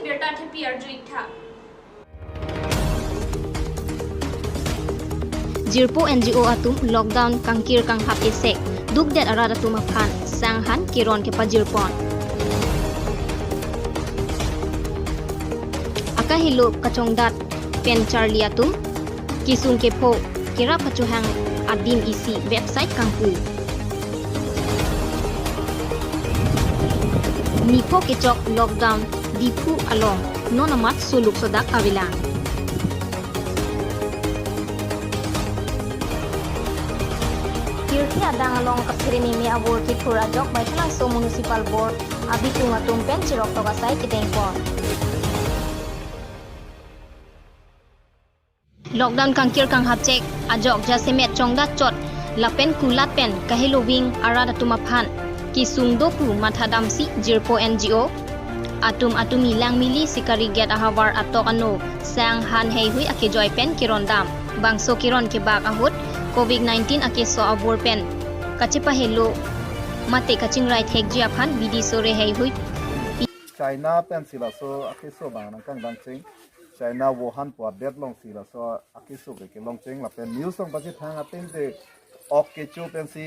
बेटा थे पियर जुई था Jirpo NGO atum lockdown kangkir kang hape sek duk det arada tuma phan sanghan kiron ke pajirpon akahilo kachongdat pen charlie atum kisung ke pho kira pachuhang adim isi website kangpu nipo kechok lockdown dipu along nonamat suluk sodak awilang Kirti adang along kapsirini mi abur ki thura jok by so municipal board abi tunga tumpen chirok to kasai kitengpon lockdown kangkir kang hapchek ajok jasemet chongda chot lapen kulat pen kahilo wing arada tumaphan kisung doku mathadamsi jirpo NGO atumi lang mili sikari get ahawar atok ano sang han hei hui ake joy pen kirondam bangso kiron ke bak ahut COVID-19 ake so abur pen kachipa hello mate kaching right hek ji aphan bidi sore hei hui China pen sila so ake so bang kang bang ching China Wuhan po det long sila so ake so ke long ching la pen news song pachi thang atin te ok ke chu pen si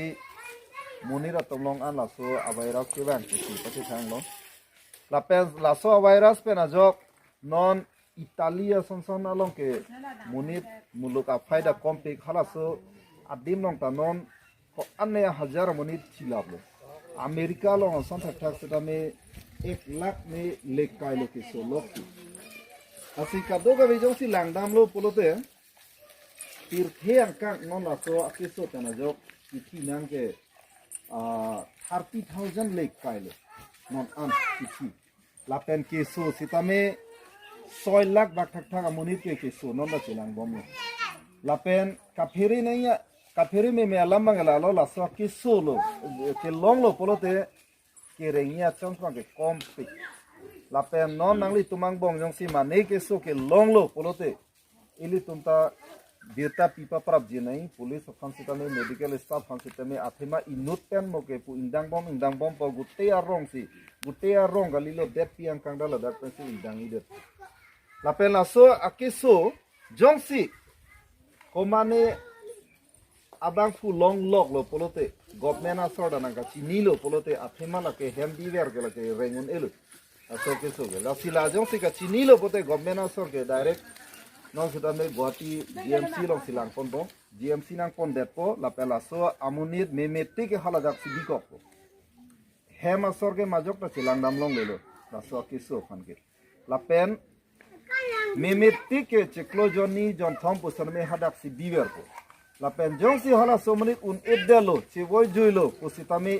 munira tomlong an la so awaira ke ban ki pachi thang lo la pen la so virus pen ajok non Italia son along ke munit muluka faida kompik hala so adim long ta non ko anne hajar munit chilab Amerika long son thak seta me 1 lakh me lek kai lo ke so lok asi ka do ga bejong si langdam lo polote tirthe angkang non la so akiso tana jok ithi nang ke 30,000 lek kai lo non an ithi lapen ke so sitame 6 lakh bak thak amunit ke so non la chilang bom lo lapen kapiri nei ya kapiri me alam mangala lo la so ke so lo ke long lo polote ke rengya chongkang ke kom pi lapen non nangli tumang bong jong si mane ke so ke long lo polote ili tumta birta pipa prap je nai police fansitame medical staff fansitame athema inut pen mo ke pu indang bom po gutte arong galilo det piang kang dala dat pen si indang idet lapen la so akeso jong si komane abang fu long lok lo polote government asor dana ka chini lo polote athema la ke handiwer ke la ke rengun elu aso ke so la sila jong si ka chini lo pote government asor ke direct non sudah me guati GMC long silang pon bo GMC nang pon depo la pela so amunit memeti ke haladak sidikok hem asor ke majok ta silang dam long lelo la so ke so khan ke la pen memeti ke cheklo joni jon thom pusan me hadak si biwer ko la pen jong si hala so mani un edelo che boy juilo kusitame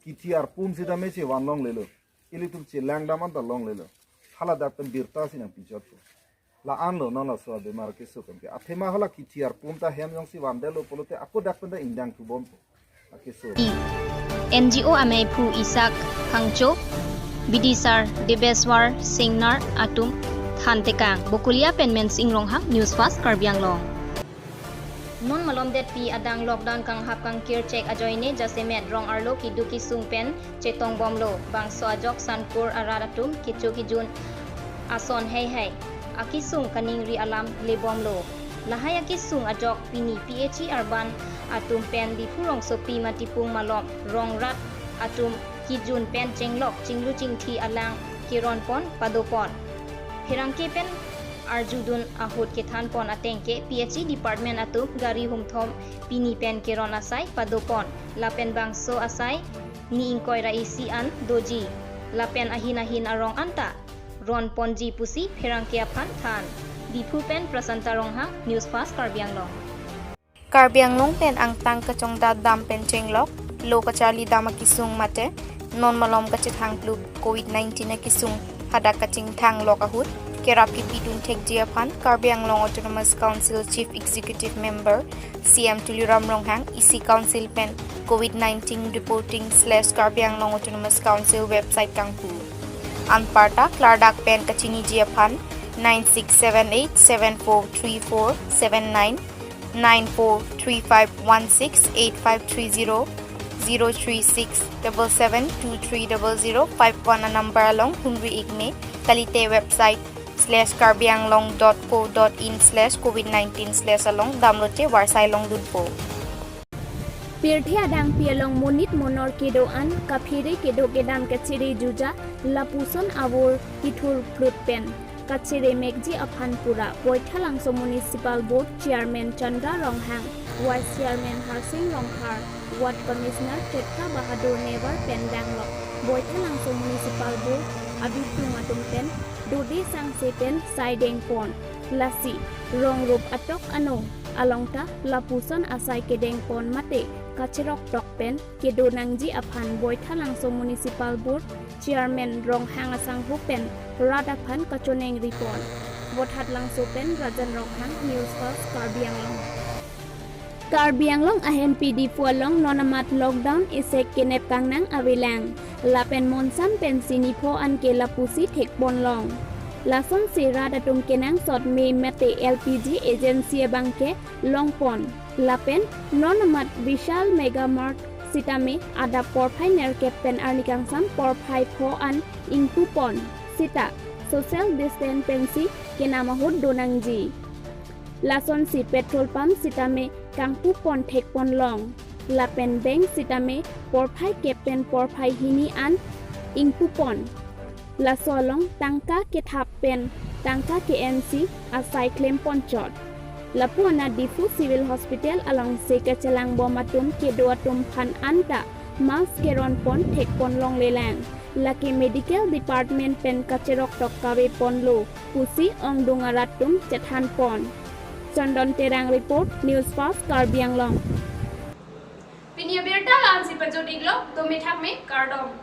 kitiar pum sidame che wan long lelo ili tum che lang daman ta long lelo haladak pen birta sinang pichot ko la anlo non la so de marke so kan ke athema hala kitiar pum ta hem jong si wandelo polote aku dak pen indang tu bom ake so NGO amai phu isak khangcho bidisar debeswar singnar atum thantekang bokulia penmen singrong hak news fast karbiang long non malom det pi adang lockdown kang hap kang kir check ajoine jasemet rong arlo ki duki sungpen chetong bomlo bangso ajok sanpur araratum kichu kijun ason hei akisung kaning ri alam lebomlo lahai akisung ajok pini PHE urban atum pen di purong sopi matipung malom rong rat atum kijun pen chenglok chinglu chingthi alang kiron pon padopon hirangke pen arjudun ahut ke than pon atengke PHE department atu gari humthom pini pen kiron asai padopon lapen bangso asai ni ingkoi raisi an doji lapen ahin arong anta ron ponji pusi phirangke aphan than dipu pen prasanta rongha news fast Karbiang long pen ang tang kachong dam pen chenglok lo kachali dama kisung mate non malom kachithang pluk COVID-19 na kisung hada kaching thang lokahut kerapi pidun tek jiapan Karbiang long Autonomous Council Chief Executive Member CM Tuliram Longhang EC Council pen COVID-19 reporting/Karbiang long Autonomous Council website kangpu Anparta Clardak pen kachini jiapan 9678743479 9435168530 03677230051 number along hunwi igne kalite website /karbianglong.co.in/covid19/ along warsai long dunpo. Pirthi adang pialong monit monor kedoan kaphire kedo kedan kachire juja lapuson awur kithur frutpen kachire megji aphanpura Poithalangso Municipal Board Chairman Chandra Ronghang, Vice Chairman Harsing Ronghar, Ward Commissioner Chetra Bahadur Nevar Pendanglok, Poithalangso Municipal Board Abitu Matumpen, Dodi Sangsepen Saideng Pon, Lasi, Rongrub Atok Ano, Alongta Lapuson Asai Kedeng Pon Mate, Kachirok Tokpen, Kedo Nangji Aphan Poithalangso Municipal Board Chairman Ronghang Asang Hupen, Radaphan Kachoneng Report. Bothat Langsopen Rajan Ronghang News First Karbianglong. Karbianglong ahen PD Pualong nonamat lockdown isek kenep kangnang awilang. Lapen monsan pensinipo an ke lapusi thek bonlong. Lason sira datum kenang sot me mete LPG agency bangke longpon. Lapen nonamat Vishal Megamart Sitame ada porphai ner kepen arnikangsam porphai pho an ingkupon. Sita social distance pensi kenamahut donangji. Lason si petrol pump sitame kangpu pon thek pon long. Lapen bank sitame porphai kepen porphai hini an ingkupon. Lasolong tangka kethap pen tangka KNC asai claim pon chot. Lapuana Difu Civil Hospital along Sekachelang Bomatum Kedoatum Phan Anta Mas Keron pon thek pon long lelang. Lucky Medical Department pen kacherok tokkawe ponlo pusi ong dungaratum chethan pon. Chondon Terang Report News Fast Karbianglong. Pinia Berta Lansi Pajodiglo Domithak me Kardom.